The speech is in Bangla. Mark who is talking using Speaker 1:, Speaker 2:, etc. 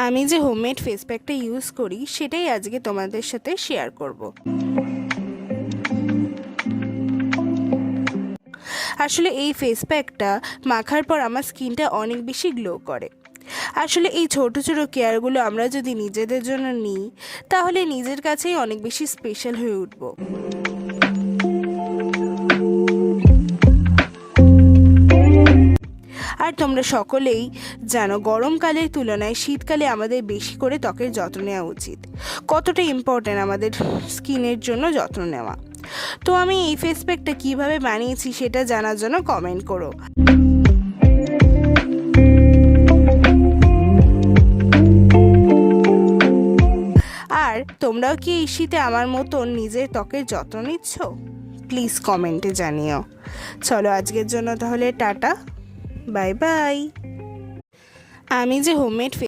Speaker 1: আমি যে হোমমেড ফেস প্যাকটা ইউজ করি সেটাই আজকে তোমাদের সাথে শেয়ার করব। আসলে এই ফেস প্যাকটা মাখার পর আমার স্কিনটা অনেক বেশি গ্লো করে। আসলে এই ছোট ছোট কেয়ারগুলো আমরা যদি নিজেদের জন্য নিই তাহলে নিজের কাছেই অনেক বেশি স্পেশাল হয়ে উঠব। আর তোমরা সকলেই জানো গরমকালের তুলনায় শীতকালে আমাদের বেশি করে ত্বকের যত্ন নেওয়া উচিত। কতটা ইম্পর্ট্যান্ট আমাদের স্কিনের জন্য যত্ন নেওয়া। তো আমি এই ফেস প্যাকটা কীভাবে বানিয়েছি সেটা জানার জন্য কমেন্ট করো। আর তোমরাও কি এই শীতে আমার মতন নিজের ত্বকের যত্ন নিচ্ছ? প্লিজ কমেন্টে জানিও। চলো আজকের জন্য তাহলে টাটা, বাই বাই। আমি যে হোমমেড